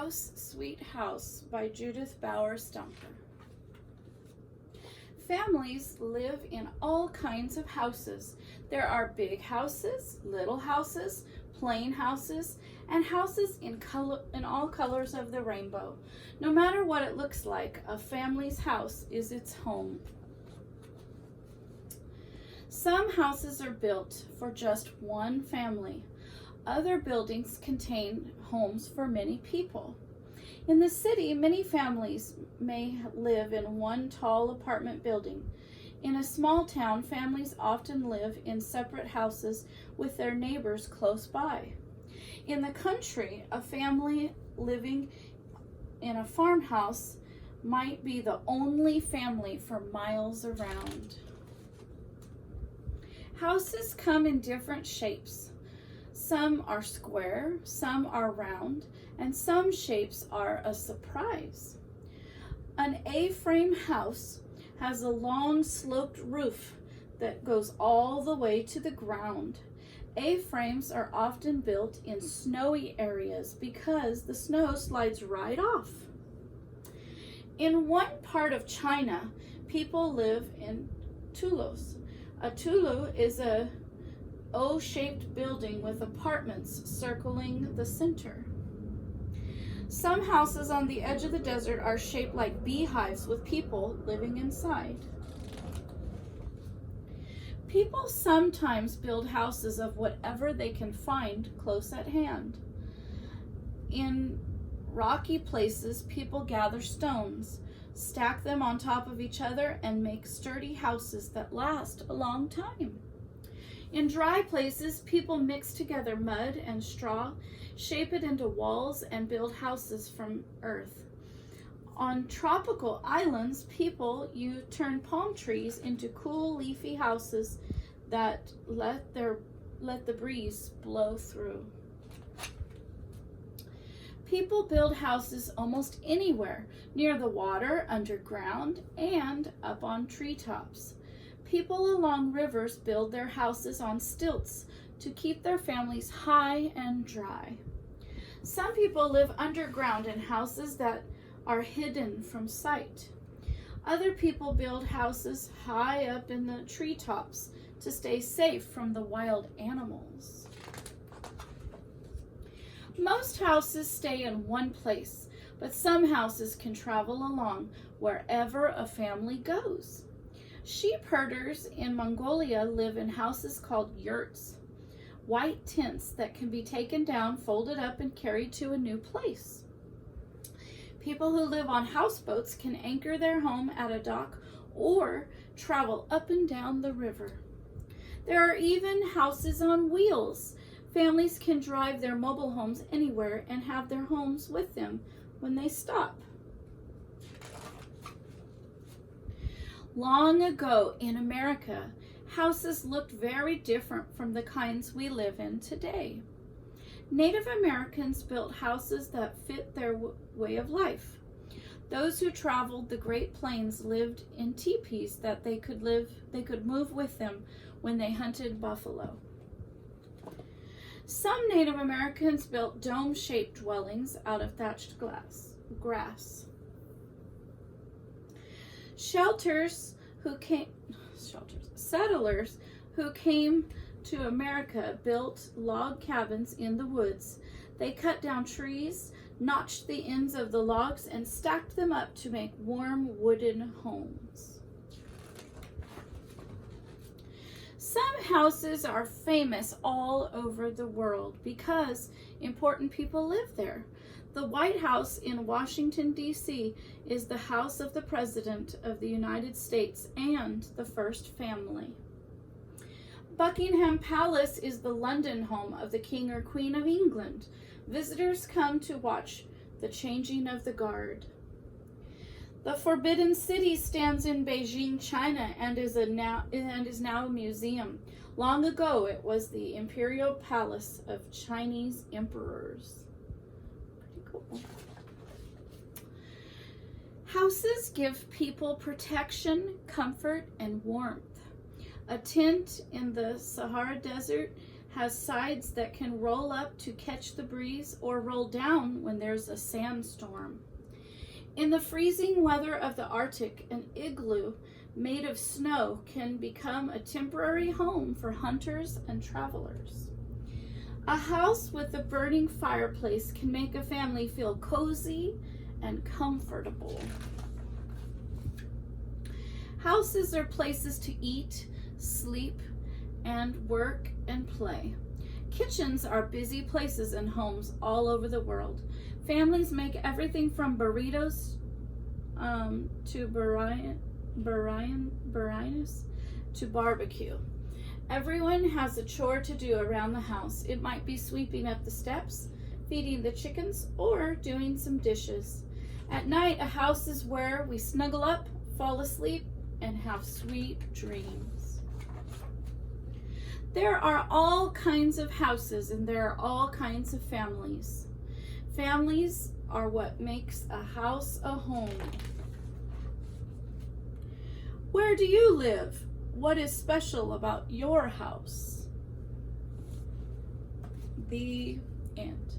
House, Sweet House by Judith Bauer Stumper. Families live in all kinds of houses. There are big houses, little houses, plain houses, and houses in all colors of the rainbow. No matter what it looks like, a family's house is its home. Some houses are built for just one family. Other buildings contain homes for many people. In the city, many families may live in one tall apartment building. In a small town, families often live in separate houses with their neighbors close by. In the country, a family living in a farmhouse might be the only family for miles around. Houses come in different shapes. Some are square, some are round, and some shapes are a surprise. An A-frame house has a long sloped roof that goes all the way to the ground. A-frames are often built in snowy areas because the snow slides right off. In one part of China, people live in tulus. A tulu is a O-shaped building with apartments circling the center. Some houses on the edge of the desert are shaped like beehives with people living inside. People sometimes build houses of whatever they can find close at hand. In rocky places, people gather stones, stack them on top of each other, and make sturdy houses that last a long time. In dry places, people mix together mud and straw, shape it into walls, and build houses from earth. On tropical islands, people turn palm trees into cool, leafy houses that let the breeze blow through. People build houses almost anywhere, near the water, underground, and up on treetops. People along rivers build their houses on stilts to keep their families high and dry. Some people live underground in houses that are hidden from sight. Other people build houses high up in the treetops to stay safe from the wild animals. Most houses stay in one place, but some houses can travel along wherever a family goes. Sheep herders in Mongolia live in houses called yurts, white tents that can be taken down, folded up, and carried to a new place. People who live on houseboats can anchor their home at a dock or travel up and down the river. There are even houses on wheels. Families can drive their mobile homes anywhere and have their homes with them when they stop. Long ago in America, houses looked very different from the kinds we live in today. Native Americans built houses that fit their way of life. Those who traveled the Great Plains lived in teepees that they could move with them when they hunted buffalo. Some Native Americans built dome-shaped dwellings out of thatched grass. Settlers who came to America built log cabins in the woods. They cut down trees, notched the ends of the logs, and stacked them up to make warm wooden homes. Some houses are famous all over the world because important people live there. The White House in Washington, D.C. is the house of the President of the United States and the first family. Buckingham Palace is the London home of the King or Queen of England. Visitors come to watch the changing of the guard. The Forbidden City stands in Beijing, China, and is now a museum. Long ago, it was the imperial palace of Chinese emperors. Houses give people protection, comfort, and warmth. A tent in the Sahara Desert has sides that can roll up to catch the breeze or roll down when there's a sandstorm. In the freezing weather of the Arctic, an igloo made of snow can become a temporary home for hunters and travelers. A house with a burning fireplace can make a family feel cozy and comfortable. Houses are places to eat, sleep, and work and play. Kitchens are busy places in homes all over the world. Families make everything from burritos to biryani to barbecue. Everyone has a chore to do around the house. It might be sweeping up the steps, feeding the chickens, or doing some dishes. At night, a house is where we snuggle up, fall asleep, and have sweet dreams. There are all kinds of houses and there are all kinds of families. Families are what makes a house a home. Where do you live? What is special about your house? The end.